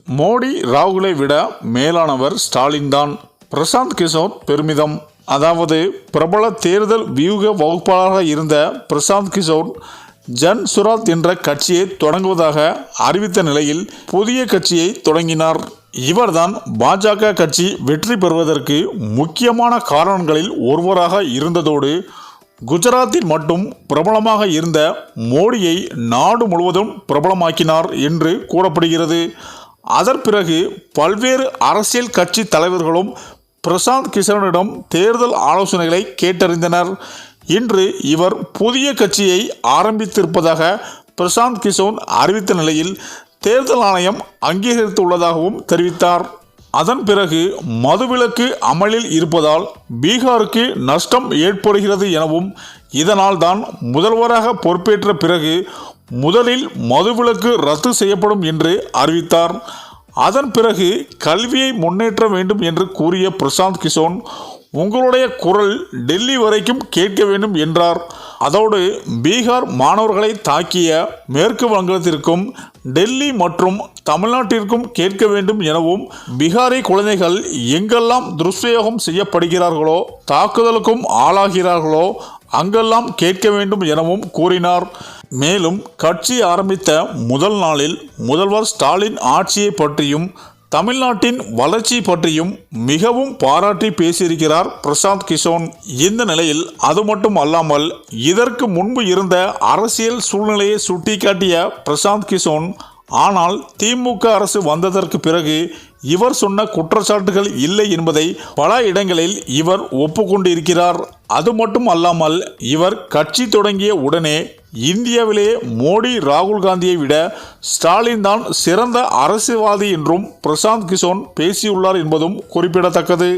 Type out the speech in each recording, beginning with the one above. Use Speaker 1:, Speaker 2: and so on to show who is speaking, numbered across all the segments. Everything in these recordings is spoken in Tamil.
Speaker 1: மோடி ராகுலை விட மேலானவர் ஸ்டாலின் தான். பிரசாந்த் கிஷோர் பெருமிதம். அதாவது பிரபல தேர்தல் வியூக வகுப்பாளராக இருந்த பிரசாந்த் கிஷோர் ஜன் சுராத் என்ற கட்சியை தொடங்குவதாக அறிவித்த நிலையில் புதிய கட்சியை தொடங்கினார். இவர்தான் பாஜக கட்சி வெற்றி பெறுவதற்கு முக்கியமான காரணங்களில் ஒருவராக இருந்ததோடு குஜராத்தில் மட்டும் பிரபலமாக இருந்த மோடியை நாடு முழுவதும் பிரபலமாக்கினார் என்று கூறப்படுகிறது. அதன் பிறகு பல்வேறு அரசியல் கட்சி தலைவர்களும் பிரசாந்த் கிஷோரிடம் தேர்தல் ஆலோசனைகளை கேட்டறிந்தனர். இன்று இவர் புதிய கட்சியை ஆரம்பித்திருப்பதாக பிரசாந்த் கிஷோர் அறிவித்த நிலையில் தேர்தல் ஆணையம் அங்கீகரித்துள்ளதாகவும் தெரிவித்தார். அதன் பிறகு மதுவிலக்கு அமலில் இருப்பதால் பீகாருக்கு நஷ்டம் ஏற்படுகிறது எனவும் இதனால் தான் முதல்வராக பொறுப்பேற்ற பிறகு முதலில் மதுவிலக்கு ரத்து செய்யப்படும் என்று அறிவித்தார். அதன் பிறகு கல்வியை முன்னேற்ற வேண்டும் என்று கூறிய பிரசாந்த் கிஷோர் உங்களுடைய குரல் டெல்லி வரைக்கும் கேட்க வேண்டும் என்றார். அதோடு பீகார் மாணவர்களை தாக்கிய மேற்கு வங்கத்திற்கும் டெல்லி மற்றும் தமிழ்நாட்டிற்கும் கேட்க வேண்டும் எனவும் பீகாரி குழந்தைகள் எங்கெல்லாம் துஷ்பிரயோகம் செய்யப்படுகிறார்களோ தாக்குதலுக்கும் ஆளாகிறார்களோ அங்கெல்லாம் கேட்க வேண்டும் எனவும் கூறினார். மேலும் கட்சி ஆரம்பித்த முதல் நாளில் முதல்வர் ஸ்டாலின் ஆட்சியை பற்றியும் தமிழ்நாட்டின் வளர்ச்சி பற்றியும் மிகவும் பாராட்டி பேசியிருக்கிறார் பிரசாந்த் கிஷோர். இந்த நிலையில் அது மட்டும் அல்லாமல் இதற்கு முன்பு இருந்த அரசியல் சூழ்நிலையை சுட்டிக்காட்டிய பிரசாந்த் கிஷோர் ஆனால் திமுக அரசு வந்ததற்கு பிறகு இவர் சொன்ன குற்றச்சாட்டுகள் இல்லை என்பதை பல இடங்களில் இவர் ஒப்புக்கொண்டிருக்கிறார். அது மட்டும் அல்லாமல் இவர் கட்சி தொடங்கிய உடனே இந்தியாவிலே மோடி ராகுல் காந்தியை விட ஸ்டாலின் தான் சிறந்த அரசியல்வாதி என்றும் பிரசாந்த் கிஷோர் பேசியுள்ளார் என்பதும் குறிப்பிடத்தக்கது.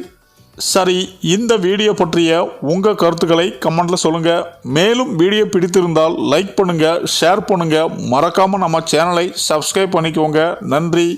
Speaker 1: சரி, இந்த வீடியோ பற்றிய உங்கள் கருத்துக்களை கமெண்ட்ல சொல்லுங்க. மேலும் வீடியோ பிடித்திருந்தால் லைக் பண்ணுங்க, ஷேர் பண்ணுங்க, மறக்காம நம்ம சேனலை சப்ஸ்கிரைப் பண்ணிக்கோங்க. நன்றி.